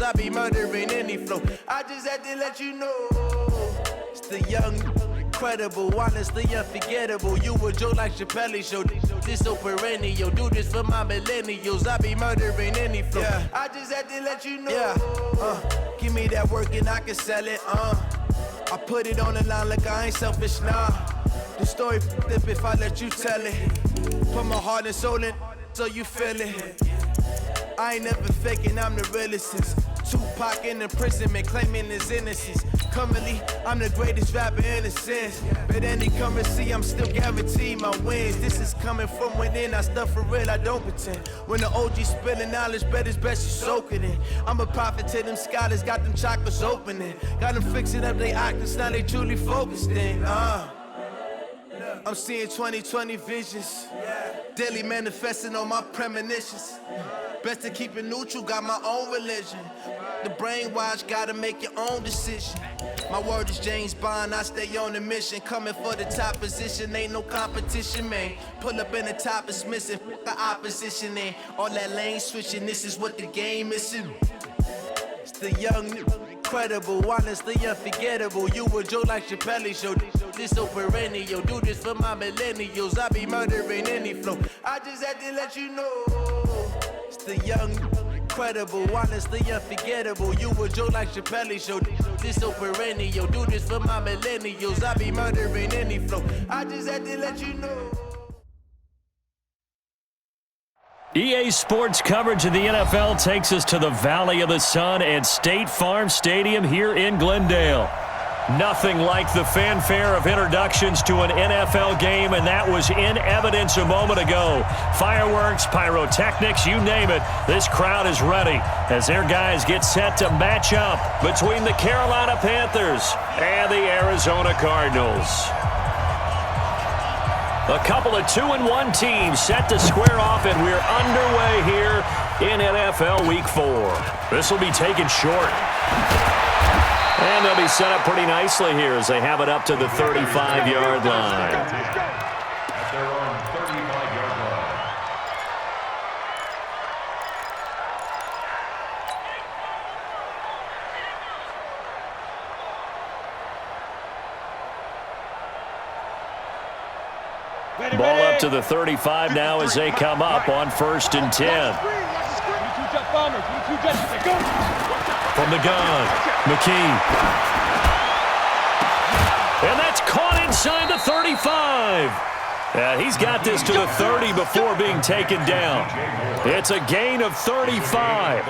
I be murdering any flow. I just had to let you know. It's the young, incredible, honestly unforgettable. You a Joe like Chappelle show. This so perennial. Do this for my millennials. I be murdering any flow. Yeah. I just had to let you know. Yeah. Give me that work and I can sell it. I put it on the line like I ain't selfish, nah. The story flip if I let you tell it. Put my heart and soul in so you feel it. I ain't never faking, I'm the realest since Tupac in imprisonment, claiming his innocence. Currently, I'm the greatest rapper in a sense. But any currency, I'm still guaranteed my wins. This is coming from within, I stuff for real, I don't pretend. When the OG spilling knowledge, bet it's best you soak it in. I'm a prophet to them scholars, got them chakras opening. Got them fixing up they octaves, now they truly focused in. I'm seeing 2020 visions. Daily manifesting on my premonitions. Best to keep it neutral, got my own religion. The brainwash, gotta make your own decision. My word is James Bond, I stay on a mission. Coming for the top position, ain't no competition, man. Pull up in the top, it's missing, the opposition, and all that lane switching, this is what the game is. It's the young, incredible, honestly unforgettable. You a Joe like Chappelle show. This so perennial. Do this for my millennials. I be murdering any flow. I just had to let you know. It's the young, incredible, honestly unforgettable. You a Joe like Chappelle show. This so perennial. Do this for my millennials. I be murdering any flow. I just had to let you know. EA Sports coverage of the NFL takes us to the Valley of the Sun at State Farm Stadium here in Glendale. Nothing like the fanfare of introductions to an NFL game, and that was in evidence a moment ago. Fireworks, pyrotechnics, you name it. This crowd is ready as their guys get set to match up between the Carolina Panthers and the Arizona Cardinals. A couple of 2-1 teams set to square off, and we're underway here in NFL Week 4. This will be taken short. And they'll be set up pretty nicely here as they have it up to the 35-yard line. At their own 35-yard line. Ball up to the 35 now as they come up on 1st and 10. From the gun, McKee. And that's caught inside the 35. He's got this to the 30 before being taken down. It's a gain of 35.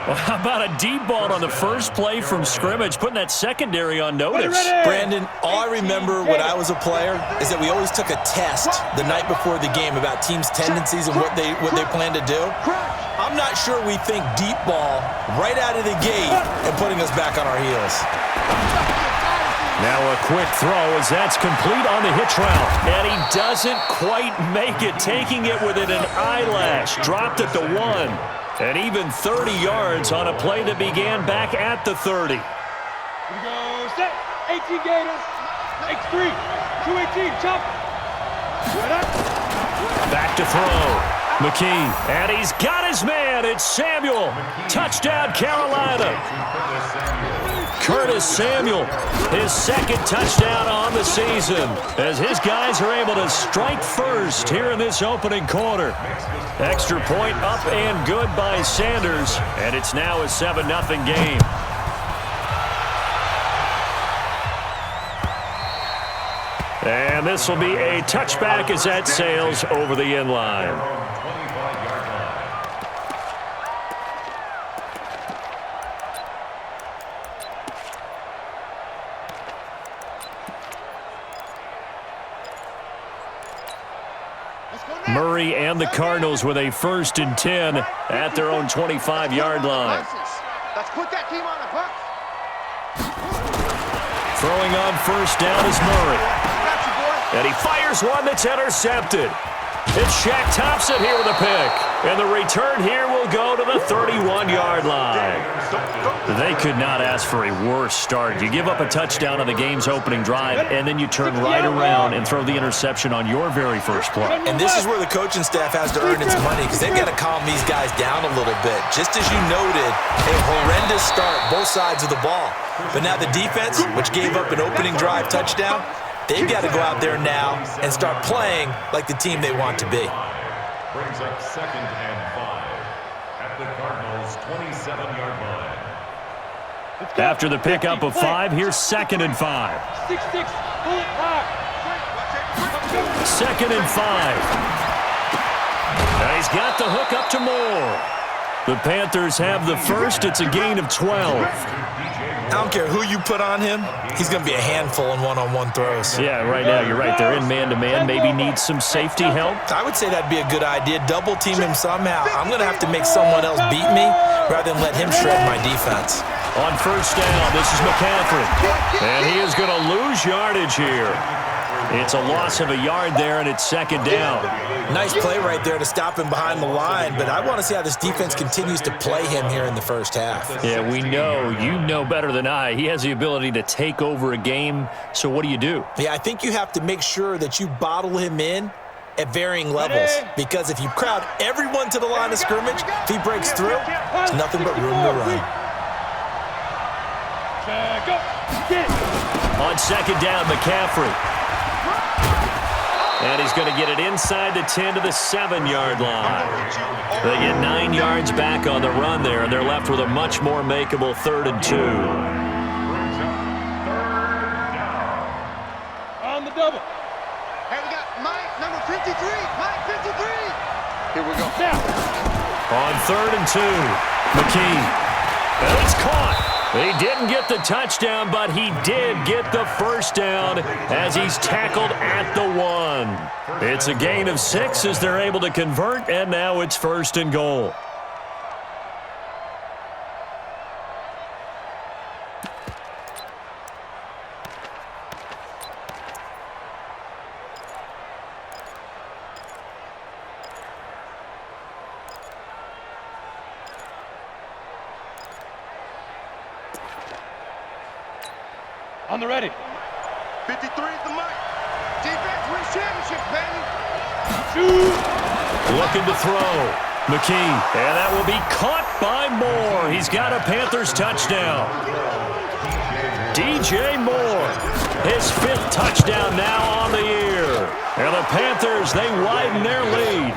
Well, how about a deep ball on the first play from scrimmage, putting that secondary on notice? Brandon, all I remember when I was a player is that we always took a test the night before the game about teams' tendencies and what they plan to do. I'm not sure we think deep ball right out of the gate and putting us back on our heels. Now a quick throw as that's complete on the hitch route. And he doesn't quite make it, taking it within an eyelash. Dropped at the 1. And even 30 yards on a play that began back at the 30. Here we go, set, 18 Gators, X3, 218, chop. Back to throw. McKee, and he's got his man. It's Samuel. Touchdown, Carolina. Curtis Samuel, his second touchdown on the season, as his guys are able to strike first here in this opening quarter. Extra point up and good by Sanders, and it's now a 7-0 game. And this will be a touchback as that sails over the end line. Murray and the Cardinals with a 1st and 10 at their own 25-yard line. Let's put that team on the bus. Throwing on 1st down is Murray. And he fires one that's intercepted. It's Shaq Thompson here with a pick. And the return here will go to the 31-yard line. They could not ask for a worse start. You give up a touchdown on the game's opening drive, and then you turn right around and throw the interception on your very first play. And this is where the coaching staff has to earn its money because they've got to calm these guys down a little bit. Just as you noted, a horrendous start, both sides of the ball. But now the defense, which gave up an opening drive touchdown, they've got to go out there now and start playing like the team they want to be. Brings up 2nd and 5 at the Cardinals' 27-yard line. After the pickup of 5, here's 2nd and 5. 6-6, pull it high. 2nd and 5. Now he's got the hook up to Moore. The Panthers have the first. It's a gain of 12. I don't care who you put on him. He's going to be a handful in one-on-one throws. Yeah, right now you're right. They're in man-to-man. Maybe needs some safety help. I would say that'd be a good idea. Double-team him somehow. I'm going to have to make someone else beat me rather than let him shred my defense. On first down, this is McCaffrey. And he is going to lose yardage here. It's a loss of a yard there, and it's 2nd down. Nice play right there to stop him behind the line, but I want to see how this defense continues to play him here in the first half. Yeah, we know. You know better than I. He has the ability to take over a game, so what do you do? Yeah, I think you have to make sure that you bottle him in at varying levels, because if you crowd everyone to the line of scrimmage, if he breaks through, there's nothing but room to run. On 2nd down, McCaffrey. And he's going to get it inside the 10 to the 7-yard line. They get 9 yards back on the run there, and they're left with a much more makeable 3rd and 2. On the double. Hey, we got Mike, number 53. Mike, 53. Here we go. Now. On 3rd and 2, McKee. And it's caught. He didn't get the touchdown, but he did get the first down as he's tackled at the 1. It's a gain of 6 as they're able to convert, and now it's 1st and goal. On the ready. 53 is the mark. Defense wins championships, baby. Shoot. Looking to throw. McKee. And that will be caught by Moore. He's got a Panthers touchdown. DJ Moore. His 5th touchdown now on the year. And the Panthers, they widen their lead.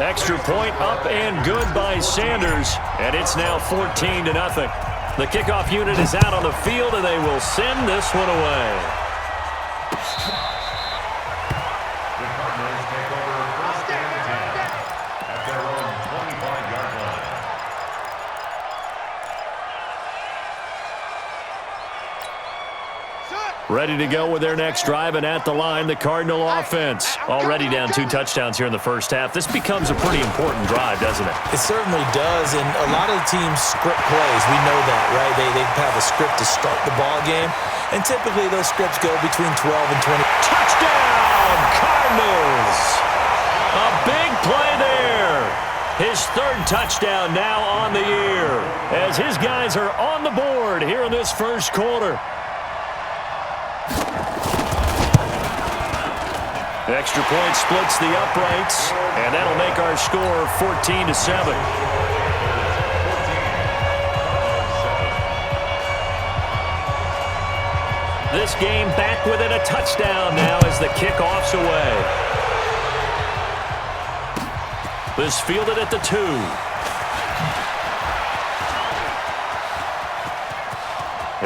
Extra point up and good by Sanders. And it's now 14-0. The kickoff unit is out on the field, and they will send this one away. The Cardinals take over 1st and 10 at their own 25-yard line. Ready to go with their next drive, and at the line, the Cardinal offense. Already down 2 touchdowns here in the first half. This becomes a pretty important drive, doesn't it? It certainly does, and a lot of the teams script plays. We know that, right? They have a script to start the ball game, and typically those scripts go between 12 and 20. Touchdown, Cardinals! A big play there. His 3rd touchdown now on the year, as his guys are on the board here in this first quarter. Extra point splits the uprights, and that'll make our score 14-7. This game back within a touchdown now as the kickoff's away. This fielded at the 2.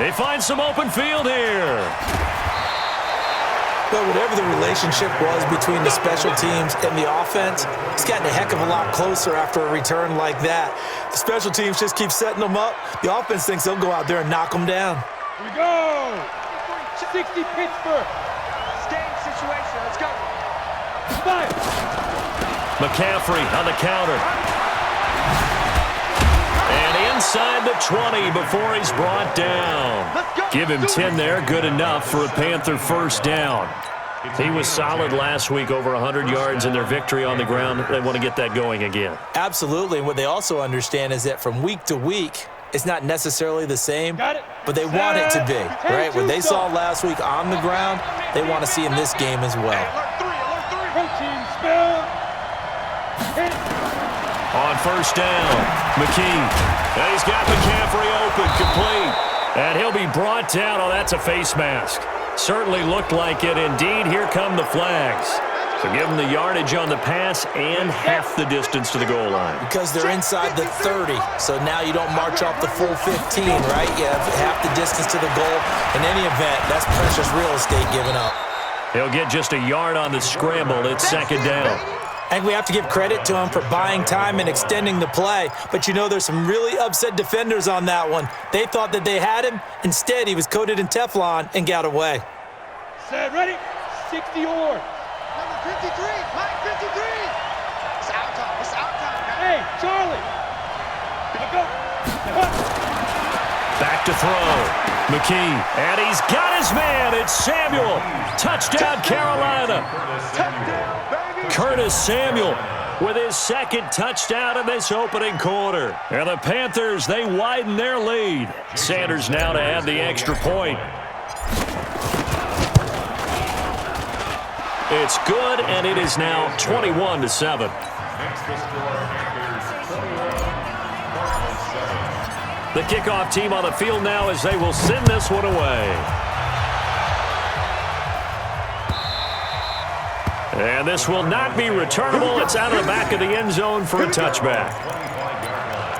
They find some open field here. But whatever the relationship was between the special teams and the offense, it's gotten a heck of a lot closer after a return like that. The special teams just keep setting them up. The offense thinks they'll go out there and knock them down. Here we go. 60 Pittsburgh. Stay in situation. Let's go. 5. McCaffrey on the counter. And inside the 20 before he's brought down. Give him 10 there. Good enough for a Panther first down. He was solid last week, over 100 yards in their victory on the ground. They want to get that going again. Absolutely. What they also understand is that from week to week, it's not necessarily the same, but they want it to be, right? What they saw last week on the ground, they want to see in this game as well. Protein spill. On first down, McKee. And he's got McCaffrey open, complete. And he'll be brought down. Oh, that's a face mask. Certainly looked like it. Indeed, here come the flags. So give them the yardage on the pass and half the distance to the goal line. Because they're inside the 30, so now you don't march off the full 15, right? You have half the distance to the goal. In any event, that's precious real estate given up. He'll get just a yard on the scramble. It's second down. And we have to give credit to him for buying time and extending the play. But you know there's some really upset defenders on that one. They thought that they had him. Instead, he was coated in Teflon and got away. Set, ready? 60 or. Number 53, Mike 53. It's out time. It's out time. Hey, Charlie. Let's go. Back to throw. McKee. And he's got his man. It's Samuel. Touchdown, Carolina. Curtis Samuel with his second touchdown in this opening quarter. And the Panthers, they widen their lead. Sanders now to add the extra point. It's good, and it is now 21-7. Next, the score, Panthers 21, Cardinals 7. The kickoff team on the field now as they will send this one away. And this will not be returnable. It's out of the back of the end zone for a touchback. 25-yard line.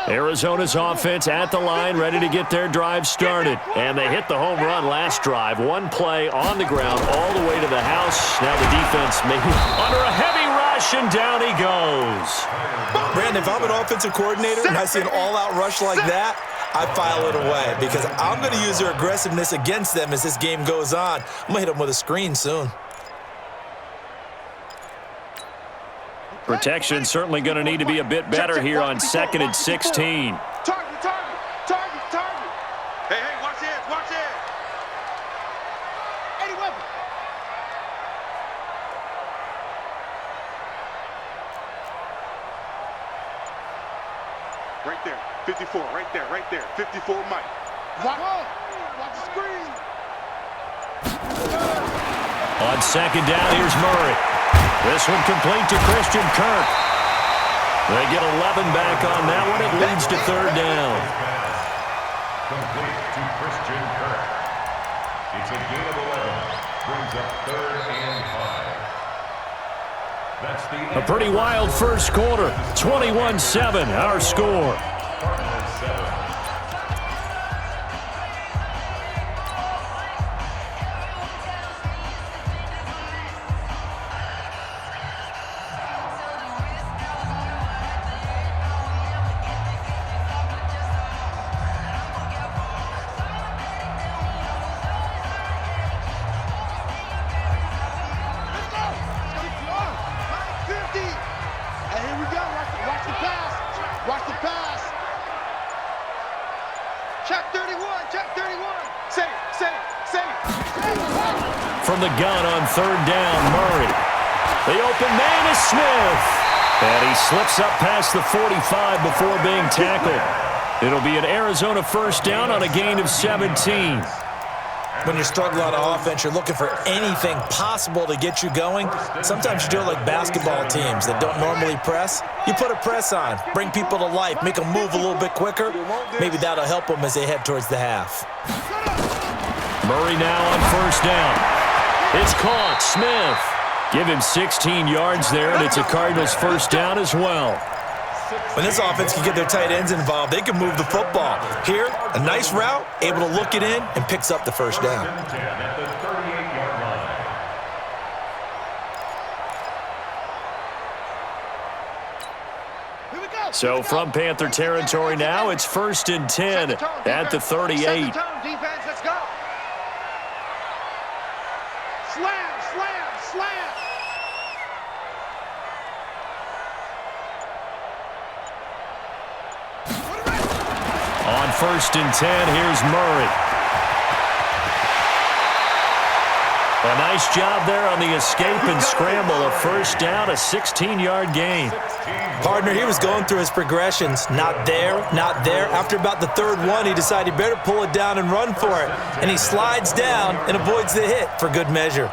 Arizona's offense at the line, ready to get their drive started. And they hit the home run last drive. One play on the ground all the way to the house. Now the defense maybe under a heavy rush, and down he goes. Brandon, if I'm an offensive coordinator and I see an all-out rush like that, I file it away because I'm going to use their aggressiveness against them as this game goes on. I'm going to hit them with a screen soon. Protection certainly going to need to be a bit better here on 2nd and 16. Target. Hey, watch it. Eddie Weber. Right there, 54, right there. 54, Mike. Watch the screen. On second down, here's Murray. This one complete to Christian Kirk. They get 11 back on that one. It leads to third down. Complete to Christian Kirk. It's a gain of 11. Brings up 3rd and 5. That's the A pretty wild first quarter. 21-7, our score. Cardinals 7. From the gun on third down, Murray. The open man is Smith. And he slips up past the 45 before being tackled. It'll be an Arizona first down on a gain of 17. When you struggle on offense, you're looking for anything possible to get you going. Sometimes you do it like basketball teams that don't normally press. You put a press on, bring people to life, make them move a little bit quicker. Maybe that'll help them as they head towards the half. Murray now on first down. It's caught. Smith. Give him 16 yards there, and it's a Cardinals first down as well. When this offense can get their tight ends involved, they can move the football. Here, a nice route, able to look it in, and picks up the first down. At the 38-yard line. So from Panther territory now, it's 1st and 10 at the 38. Defense, let's go. Slam. 1st and 10. Here's Murray. A nice job there on the escape and scramble. A first down, a 16-yard gain. Partner, he was going through his progressions. Not there, not there. After about the third one, he decided he better pull it down and run for it. And he slides down and avoids the hit for good measure.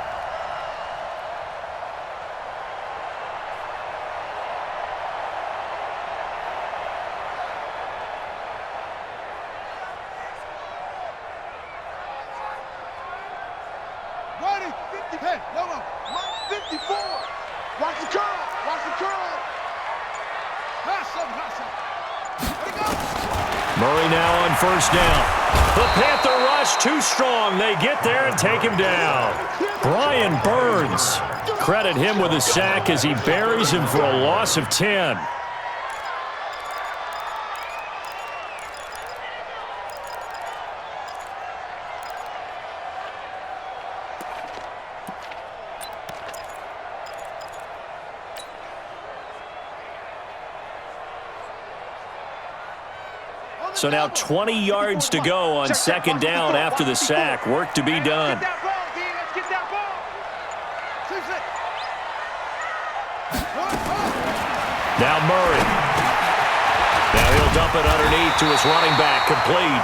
Murray now on first down. The Panther rush too strong. They get there and take him down. Brian Burns. Credit him with a sack as he buries him for a loss of 10. So now 20 yards to go on second down after the sack. Work to be done. Now Murray. Now he'll dump it underneath to his running back, complete.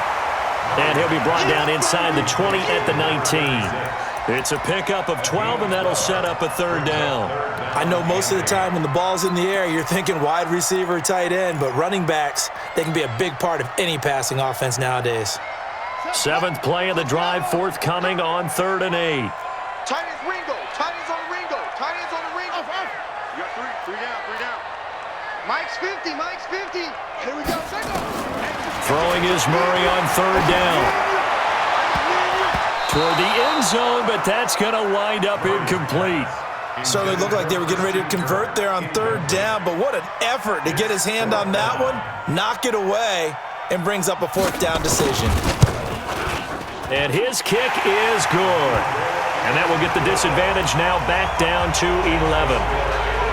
And he'll be brought down inside the 20 at the 19. It's a pickup of 12, and that'll set up a third down. I know most of the time when the ball's in the air, you're thinking wide receiver, tight end, but running backs, they can be a big part of any passing offense nowadays. 7th play of the drive, forthcoming on 3rd and 8. Tight ends Ringo. Tight ends on the Ringo. Tight ends on the Ringo. You got three down. Mike's 50. Here we go. Throwing is Murray on 3rd down. Toward the end zone, but that's going to wind up incomplete. Certainly looked like they were getting ready to convert there on 3rd down, but what an effort to get his hand on that one, knock it away, and brings up a 4th down decision. And his kick is good. And that will get the disadvantage now back down to 11.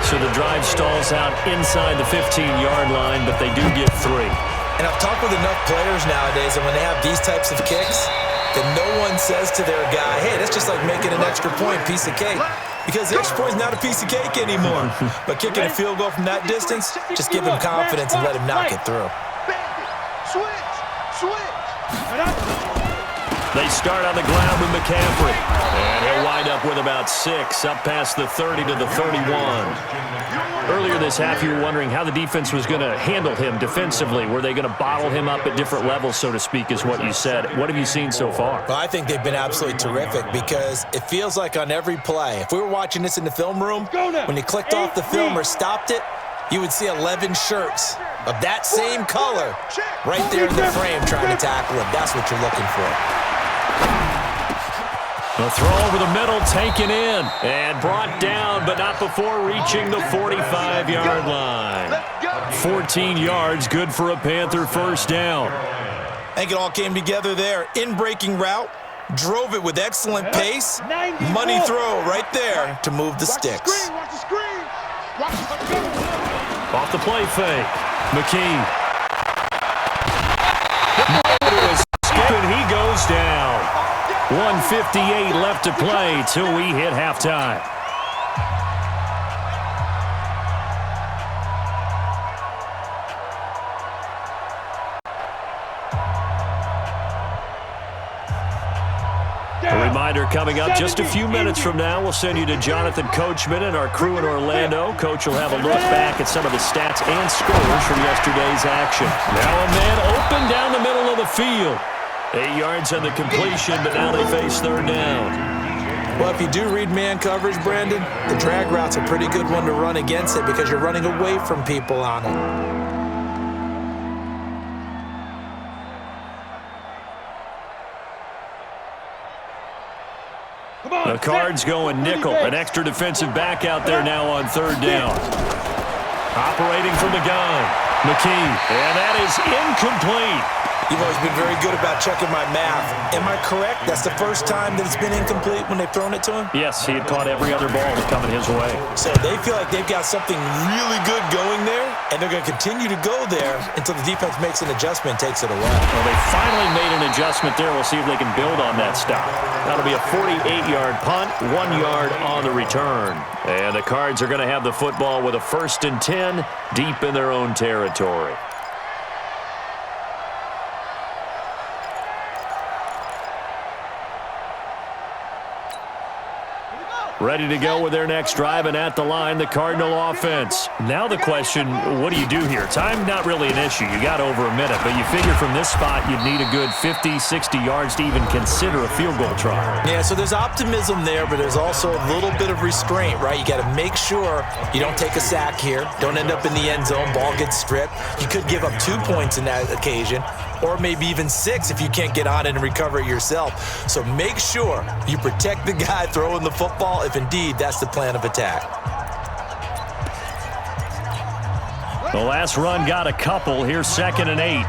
So the drive stalls out inside the 15-yard line, but they do get 3. And I've talked with enough players nowadays, and when they have these types of kicks, that no one says to their guy, hey, that's just like making an extra point, piece of cake. Because the extra point is not a piece of cake anymore. But kicking a field goal from that distance, just give him confidence and let him knock it through. They start on the ground with McCaffrey. And he'll wind up with about 6, up past the 30 to the 31. Earlier this half, you were wondering how the defense was going to handle him defensively. Were they going to bottle him up at different levels, so to speak, is what you said. What have you seen so far? Well, I think they've been absolutely terrific because it feels like on every play, if we were watching this in the film room, when you clicked off the film or stopped it, you would see 11 shirts of that same color right there in the frame trying to tackle him. That's what you're looking for. The throw over the middle, taken in, and brought down, but not before reaching the 45-yard line. 14 yards, good for a Panther first down. I think it all came together there. In-breaking route, drove it with excellent pace. Money throw right there to move the sticks. Off the play fake, McKee. And he goes down. 1:58 left to play till we hit halftime. A reminder coming up just a few minutes from now. We'll send you to Jonathan Coachman and our crew in Orlando. Coach will have a look back at some of the stats and scores from yesterday's action. Now a man open down the middle of the field. 8 yards on the completion, but now they face 3rd down. Well, if you do read man coverage, Brandon, the drag route's a pretty good one to run against it because you're running away from people on it. The Cards going nickel. An extra defensive back out there now on 3rd down. Operating from the gun, McKee. And that is incomplete. You've always been very good about checking my math. Am I correct? That's the first time that it's been incomplete when they've thrown it to him? Yes, he had caught every other ball that coming his way. So they feel like they've got something really good going there, and they're going to continue to go there until the defense makes an adjustment and takes it away. Well, they finally made an adjustment there. We'll see if they can build on that stop. That'll be a 48-yard punt, 1 yard on the return. And the Cards are going to have the football with a 1st and 10 deep in their own territory. Ready to go with their next drive, and at the line, the Cardinal offense. Now the question, what do you do here? Time not really an issue. You got over a minute, but you figure from this spot you'd need a good 50, 60 yards to even consider a field goal try. Yeah, so there's optimism there, but there's also a little bit of restraint, right? You got to make sure you don't take a sack here, don't end up in the end zone, ball gets stripped. You could give up 2 points in that occasion, or maybe even 6 if you can't get on it and recover it yourself. So make sure you protect the guy throwing the football if indeed that's the plan of attack. The last run got a couple. Here's 2nd and 8.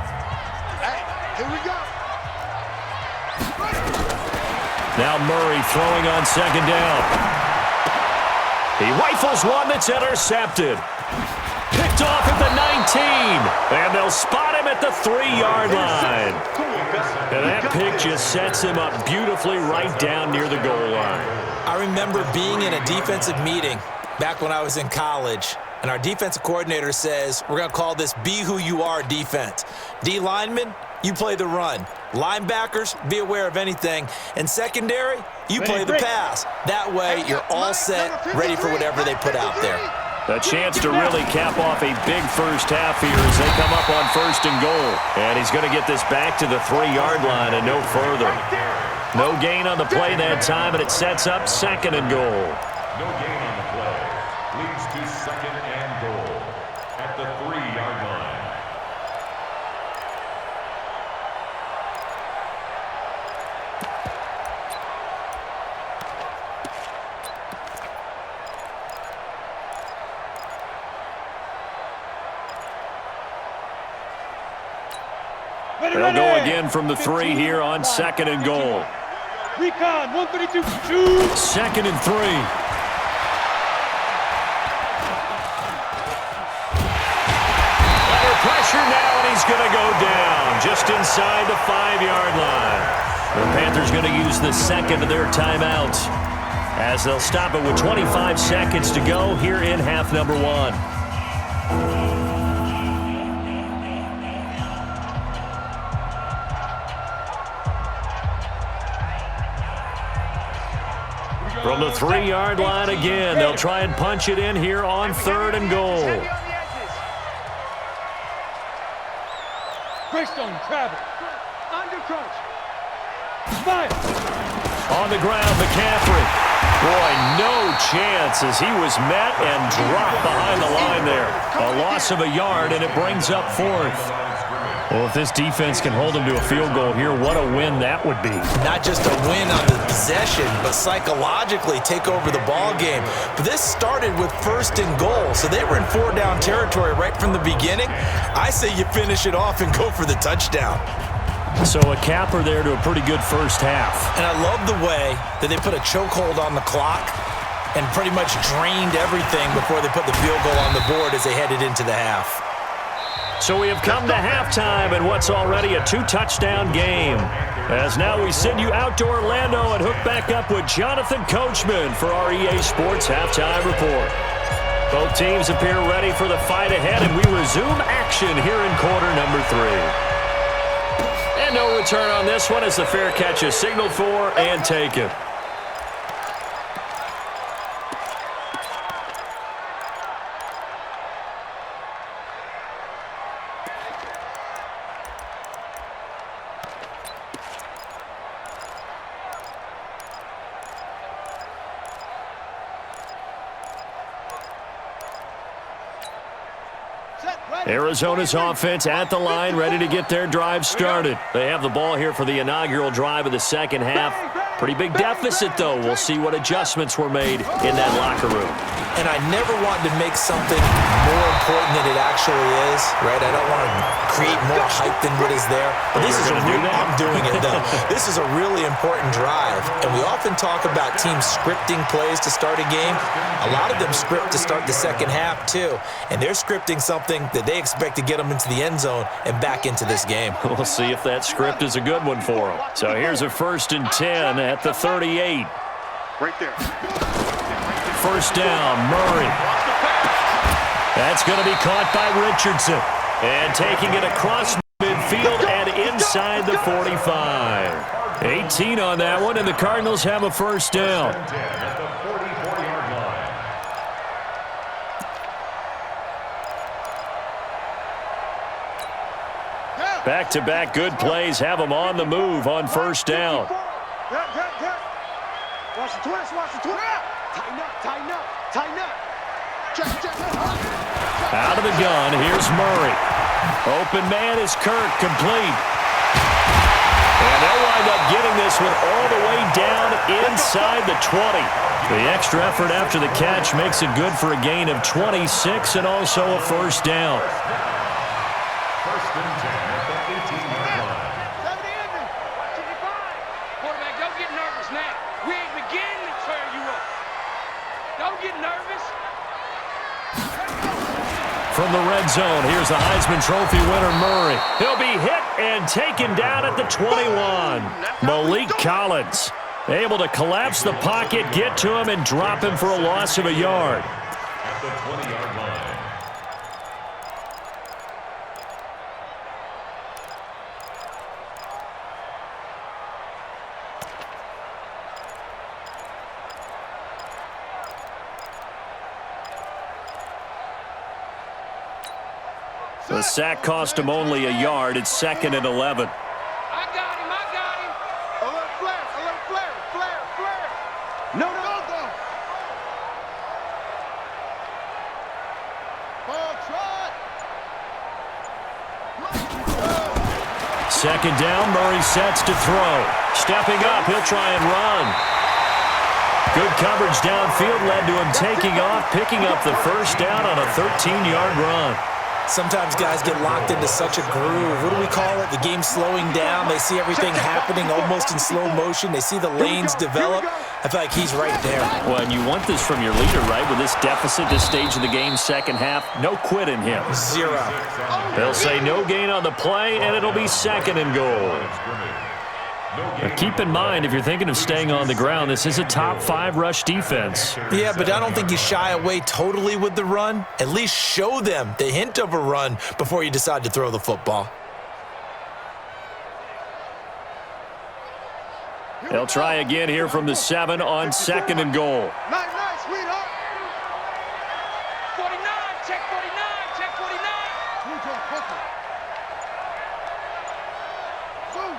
Hey, here we go. Now Murray throwing on 2nd down. He rifles one that's intercepted. Picked off at the 19, and they'll spot him at the 3-yard line. And that pick just sets him up beautifully right down near the goal line. I remember being in a defensive meeting back when I was in college, and our defensive coordinator says, we're going to call this Be Who You Are defense. D linemen, you play the run. Linebackers, be aware of anything. And secondary, you play the pass. That way, you're all set, ready for whatever they put out there. A chance to really cap off a big first half here as they come up on 1st and goal. And he's going to get this back to the 3-yard line and no further. No gain on the play that time, and it sets up 2nd and goal. No gain on the play. Leads to 2nd and goal at the 3-yard line. They'll go again from the 3 here on 2nd and goal. Recon, 132, 2. 2nd and 3. Under pressure now, and he's going to go down just inside the 5-yard line. The Panthers going to use the 2nd of their timeouts as they'll stop it with 25 seconds to go here in half number 1. From the 3-yard line again, they'll try and punch it in here on 3rd and goal. Greystone, travel. Under crunch. Fire. On the ground, McCaffrey. Boy, no chance as he was met and dropped behind the line there. A loss of a yard, and it brings up 4th. Well, if this defense can hold them to a field goal here, what a win that would be. Not just a win on the possession, but psychologically take over the ball game. But this started with 1st and goal, so they were in 4-down territory right from the beginning. I say you finish it off and go for the touchdown. So a capper there to a pretty good first half. And I love the way that they put a chokehold on the clock and pretty much drained everything before they put the field goal on the board as they headed into the half. So we have come to halftime in what's already a 2-touchdown game. As now we send you out to Orlando and hook back up with Jonathan Coachman for our EA Sports Halftime Report. Both teams appear ready for the fight ahead, and we resume action here in quarter number 3. And no return on this one as the fair catch is signaled for and taken. Arizona's offense at the line, ready to get their drive started. They have the ball here for the inaugural drive of the second half. Pretty big deficit, though. We'll see what adjustments were made in that locker room. And I never want to make something more important than it actually is, right? I don't want to create more hype than what is there. But this is I'm doing it, though. This is a really important drive. And we often talk about teams scripting plays to start a game. A lot of them script to start the second half, too. And they're scripting something that they expect to get them into the end zone and back into this game. We'll see if that script is a good one for them. So here's a 1st and 10 at the 38. Right there. First down, Murray. That's going to be caught by Richardson. And taking it across midfield and inside the 45. 18 on that one, and the Cardinals have a first down. At the 44-yard line. Back-to-back good plays have them on the move on first down. Watch the twist, watch the twist. Tighten up, tighten up, tighten up. Check. Out of the gun, here's Murray. Open man is Kirk, complete. And they'll wind up getting this one all the way down inside the 20. The extra effort after the catch makes it good for a gain of 26 and also a first down. First and 10 at the 18-yard line. Quarterback, don't get nervous now. We ain't beginning to tear you up. Don't get nervous. From the red zone, here's the Heisman Trophy winner, Murray. He'll be hit and taken down at the 21. Malik Collins able to collapse the pocket, get to him, and drop him for a loss of a yard. At the 20-yard line. The sack cost him only a yard. It's 2nd and 11. I got him. Alert flare. No. Ball trot. 2nd down, Murray sets to throw. Stepping up, he'll try and run. Good coverage downfield led to him taking off, picking up the first down on a 13-yard run. Sometimes guys get locked into such a groove. What do we call it? The game slowing down. They see everything happening almost in slow motion. They see the lanes develop. I feel like he's right there. Well, and you want this from your leader, right? With this deficit, this stage of the game's second half, no quit in him. 0. They'll say no gain on the play, and it'll be 2nd and goal. But keep in mind, if you're thinking of staying on the ground, this is a top 5 rush defense. Yeah, but I don't think you shy away totally with the run. At least show them the hint of a run before you decide to throw the football. They'll try again here from the 7 on 2nd and goal. Nice, sweetheart. 49, check 49. Zoom.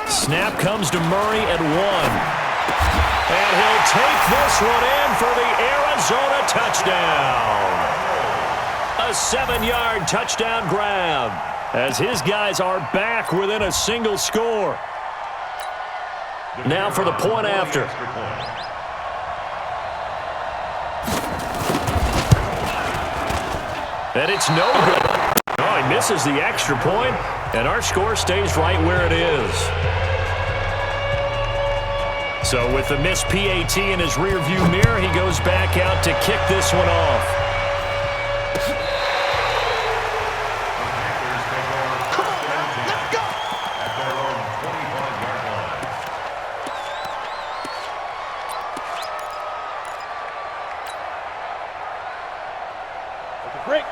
Snap comes to Murray at 1. And he'll take this one in for the Arizona touchdown. A 7-yard touchdown grab as his guys are back within a single score. Now for the point after. And it's no good. Oh, he misses the extra point, and our score stays right where it is. So with the missed PAT in his rearview mirror, he goes back out to kick this one off.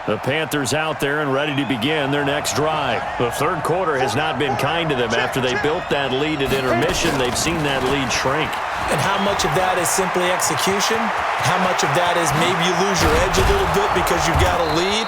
The Panthers out there and ready to begin their next drive. The third quarter has not been kind to them. After they built that lead at intermission, they've seen that lead shrink. And how much of that is simply execution? How much of that is maybe you lose your edge a little bit because you've got a lead?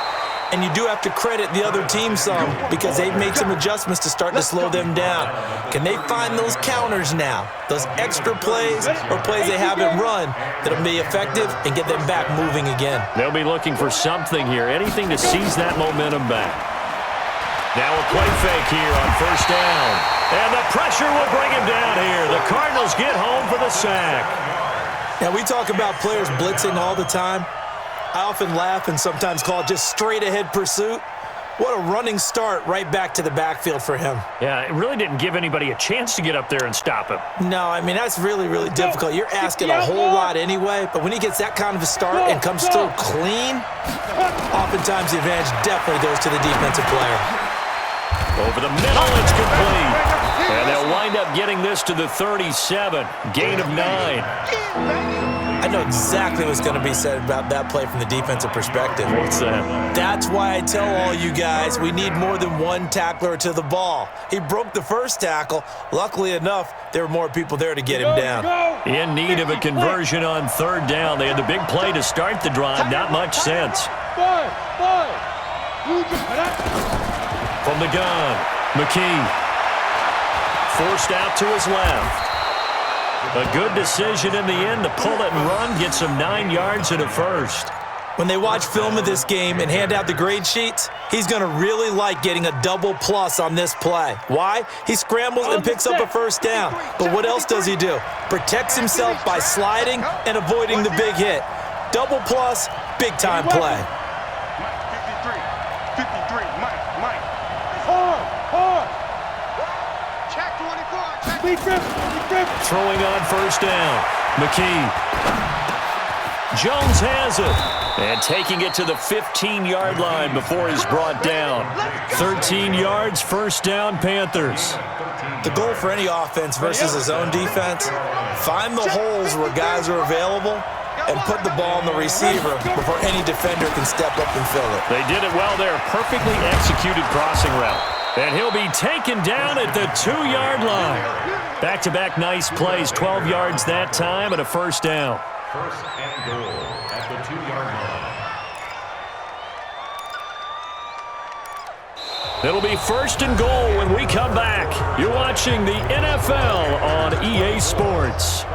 And you do have to credit the other team some because they've made some adjustments to start to slow them down. Can they find those counters now, those extra plays or plays they haven't run that'll be effective and get them back moving again? They'll be looking for something here, anything to seize that momentum back. Now a play fake here on first down. And the pressure will bring him down here. The Cardinals get home for the sack. Now, we talk about players blitzing all the time. I often laugh and sometimes call it just straight-ahead pursuit. What a running start right back to the backfield for him. Yeah, it really didn't give anybody a chance to get up there and stop him. No, I mean, that's really, really difficult. You're asking a whole lot anyway, but when he gets that kind of a start and comes through clean, oftentimes the advantage definitely goes to the defensive player. Over the middle, it's complete. And they'll wind up getting this to the 37. Gain of 9. I know exactly what's going to be said about that play from the defensive perspective. What's that? That's why I tell all you guys we need more than one tackler to the ball. He broke the first tackle. Luckily enough, there were more people there to get him down. In need of a conversion on third down. They had the big play to start the drive. Not much sense. From the gun, McKee. Forced out to his left. A good decision in the end to pull it and run, get some 9 yards and a first. When they watch film of this game and hand out the grade sheets, he's going to really like getting a double plus on this play. Why? He scrambles and picks up a first down. But what else does he do? Protects himself by sliding and avoiding the big hit. Double plus, big-time play. 53, Mike. Hard. Check 24, check. Throwing on first down. McKee. Jones has it. And taking it to the 15-yard line before he's brought down. 13 yards, first down, Panthers. The goal for any offense versus his own defense, find the holes where guys are available and put the ball on the receiver before any defender can step up and fill it. They did it well there. Perfectly executed crossing route. And he'll be taken down at the 2-yard line. Back-to-back nice plays, 12 yards that time and a first down. First and goal at the 2-yard line. It'll be first and goal when we come back. You're watching the NFL on EA Sports.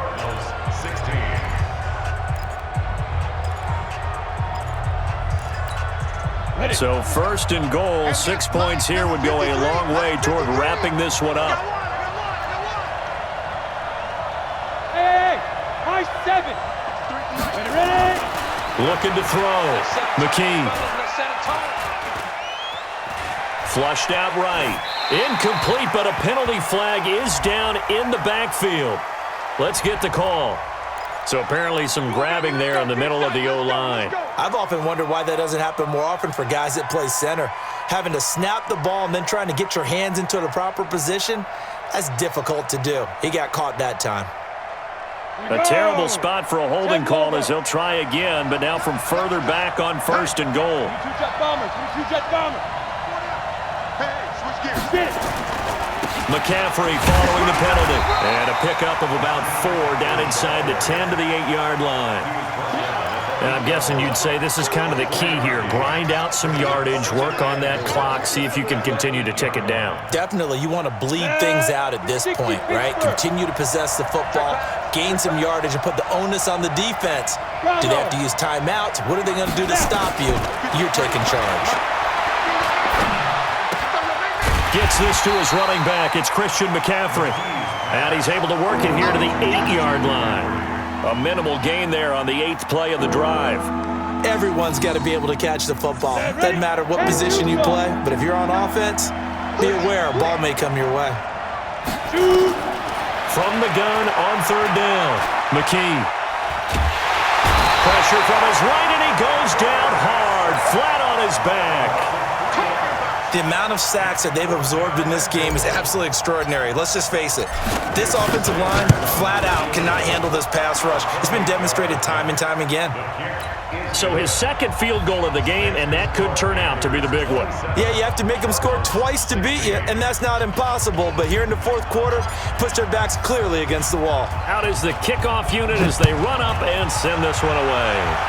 So first and goal, 6 points here would go a long way toward wrapping this one up. Hey, high 7. Ready? Looking to throw. McKee. Flushed out right. Incomplete, but a penalty flag is down in the backfield. Let's get the call. So apparently some grabbing there in the middle of the O-line. I've often wondered why that doesn't happen more often for guys that play center. Having to snap the ball and then trying to get your hands into the proper position, that's difficult to do. He got caught that time. A terrible spot for a holding call as he'll try again, but now from further back on first and goal. 22 jet bomber. Hey, switch gears. McCaffrey following the penalty. And a pickup of about 4 down inside the 10 to the 8-yard line. And I'm guessing you'd say this is kind of the key here. Grind out some yardage, work on that clock, see if you can continue to tick it down. Definitely, you want to bleed things out at this point, right? Continue to possess the football, gain some yardage, and put the onus on the defense. Do they have to use timeouts? What are they going to do to stop you? You're taking charge. Gets this to his running back. It's Christian McCaffrey. And he's able to work it here to the 8-yard line. A minimal gain there on the 8th play of the drive. Everyone's got to be able to catch the football. Doesn't matter what position you play, but if you're on offense, be aware a ball may come your way. From the gun on third down, McKee. Pressure from his right, and he goes down hard, flat on his back. The amount of sacks that they've absorbed in this game is absolutely extraordinary. Let's just face it. This offensive line, flat out, cannot handle this pass rush. It's been demonstrated time and time again. So his second field goal of the game, and that could turn out to be the big one. Yeah, you have to make them score twice to beat you, and that's not impossible. But here in the fourth quarter, puts their backs clearly against the wall. Out is the kickoff unit as they run up and send this one away.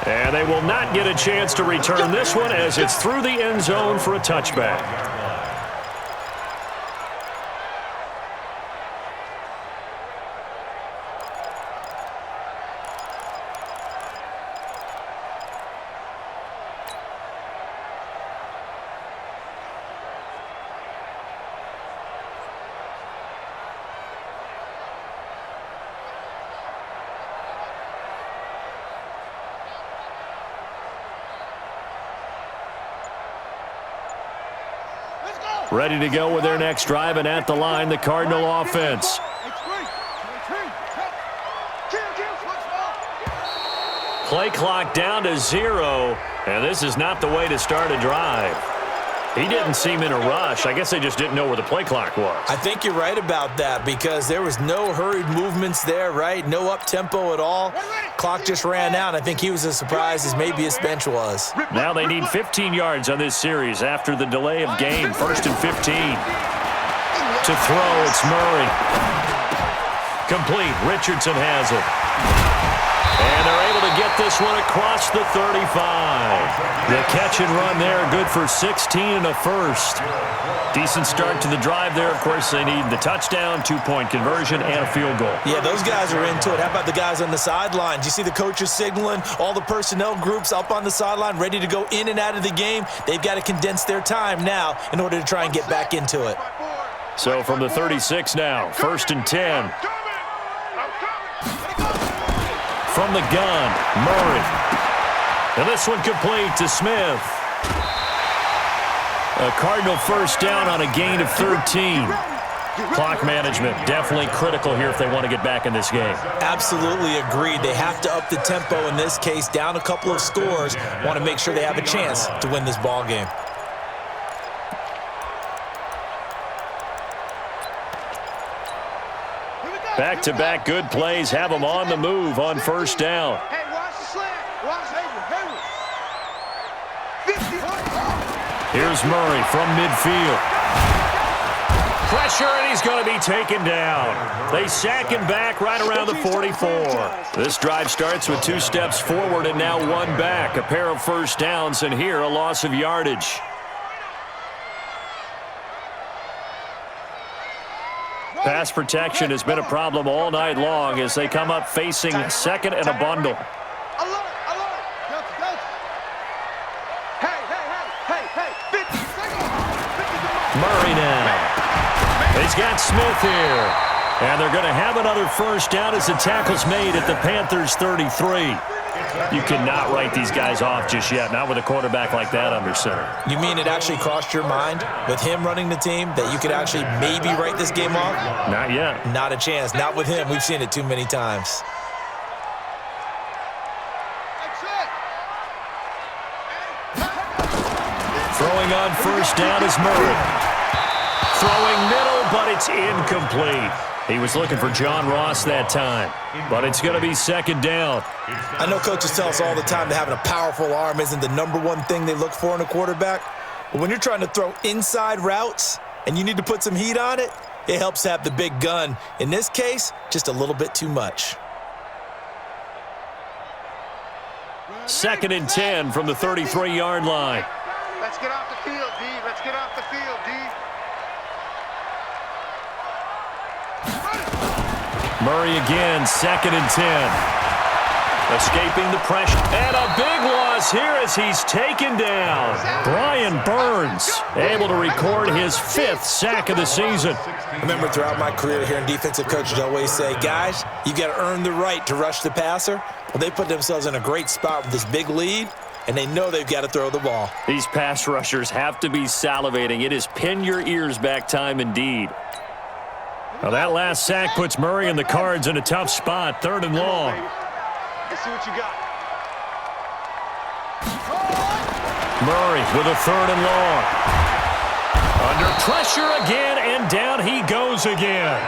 And they will not get a chance to return this one as it's through the end zone for a touchback. Ready to go with their next drive, and at the line, the Cardinal offense. Play clock down to 0, and this is not the way to start a drive. He didn't seem in a rush. I guess they just didn't know where the play clock was. I think you're right about that because there was no hurried movements there, right? No up-tempo at all. Clock just ran out. I think he was as surprised as maybe his bench was. Now they need 15 yards on this series after the delay of game. 1st and 15. To throw, it's Murray. Complete. Richardson has it. And they're able to get this one across the 35. The catch and run there, good for 16 and a first. Decent start to the drive there. Of course, they need the touchdown, 2-point conversion, and a field goal. Yeah, those guys are into it. How about the guys on the sidelines? You see the coaches signaling, all the personnel groups up on the sideline, ready to go in and out of the game. They've got to condense their time now in order to try and get back into it. So from the 36 now, 1st and 10. From the gun, Murray. And this one complete to Smith. A Cardinal first down on a gain of 13. Clock management definitely critical here if they want to get back in this game. Absolutely agreed. They have to up the tempo in this case, down a couple of scores. Want to make sure they have a chance to win this ball game. Back-to-back good plays have them on the move on first down. Hey, watch the slant. Watch Hayward. Here's Murray from midfield. Pressure, and he's going to be taken down. They sack him back right around the 44. This drive starts with 2 steps forward and now 1 back. A pair of first downs, and here a loss of yardage. Pass protection has been a problem all night long as they come up facing 2nd and a bundle. Alert. Hey. 50 Murray now. He's got Smith here. And they're going to have another first down as the tackle's made at the Panthers' 33. You cannot write these guys off just yet, not with a quarterback like that under center. You mean it actually crossed your mind with him running the team that you could actually maybe write this game off? Not yet. Not a chance. Not with him. We've seen it too many times. Throwing on first down is Murray. Throwing middle, but it's incomplete. He was looking for John Ross that time, but it's going to be 2nd down. I know coaches tell us all the time that having a powerful arm isn't the #1 thing they look for in a quarterback. But when you're trying to throw inside routes and you need to put some heat on it, it helps to have the big gun. In this case, just a little bit too much. 2nd and 10 from the 33-yard line. Let's get off the field, D. Let's get off the field, D. Murray again, 2nd and 10. Escaping the pressure. And a big loss here as he's taken down. Brian Burns able to record his 5th sack of the season. Remember, throughout my career here in defensive coaches always say, guys, you got to earn the right to rush the passer. Well, they put themselves in a great spot with this big lead, and they know they've got to throw the ball. These pass rushers have to be salivating. It is pin your ears back time indeed. Now that last sack puts Murray and the Cards in a tough spot, 3rd and long. Let's see what you got. Murray with a 3rd and long. Under pressure again, and down he goes again.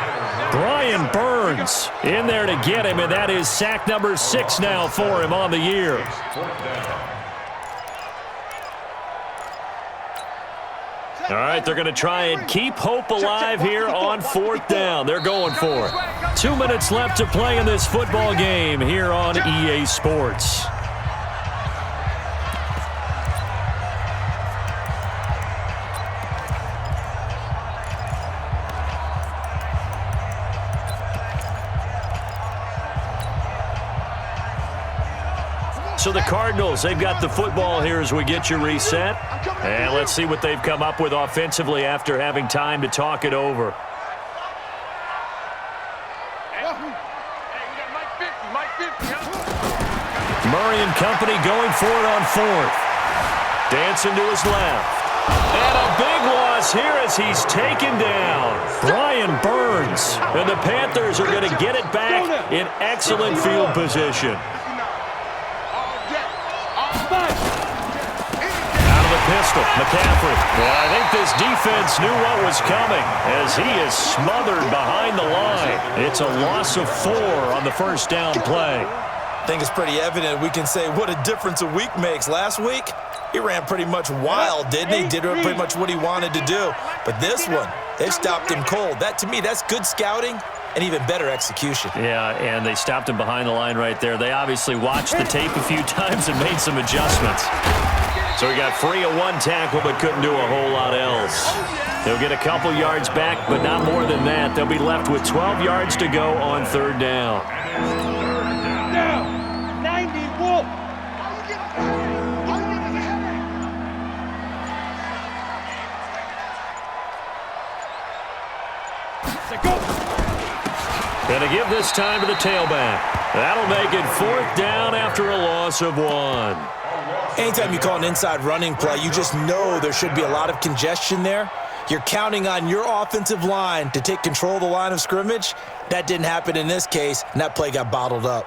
Brian Burns in there to get him, and that is sack number 6 now for him on the year. All right, they're going to try and keep hope alive here on 4th down. They're going for it. 2 minutes left to play in this football game here on EA Sports. So the Cardinals, they've got the football here as we get you reset. And let's see what they've come up with offensively after having time to talk it over. Murray and company going for it on 4th. Dancing to his left. And a big loss is here as he's taken down. Brian Burns. And the Panthers are going to get it back in excellent field position. Pistol, McCaffrey. Well, I think this defense knew what was coming as he is smothered behind the line. It's a loss of 4 on the first down play. I think it's pretty evident we can say what a difference a week makes. Last week, he ran pretty much wild, didn't he? Did pretty much what he wanted to do. But this one, they stopped him cold. That, to me, that's good scouting and even better execution. Yeah, and they stopped him behind the line right there. They obviously watched the tape a few times and made some adjustments. So he got free of 1 tackle but couldn't do a whole lot else. They'll get a couple yards back, but not more than that. They'll be left with 12 yards to go on 3rd down. Down. 90, Wolf. Going to give this time to the tailback. That'll make it 4th down after a loss of 1. Anytime you call an inside running play, you just know there should be a lot of congestion there. You're counting on your offensive line to take control of the line of scrimmage. That didn't happen in this case, and that play got bottled up.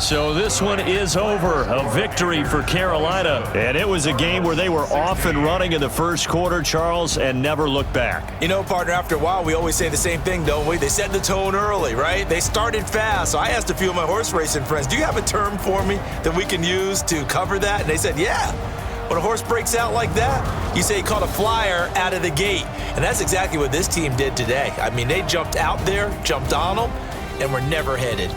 So this one is over. A victory for Carolina. And it was a game where they were off and running in the first quarter, Charles, and never looked back. You know, partner, after a while, we always say the same thing, don't we? They set the tone early, right? They started fast. So I asked a few of my horse racing friends, do you have a term for me that we can use to cover that? And they said, yeah. When a horse breaks out like that, you say he caught a flyer out of the gate. And that's exactly what this team did today. I mean, they jumped out there, jumped on them, and were never headed.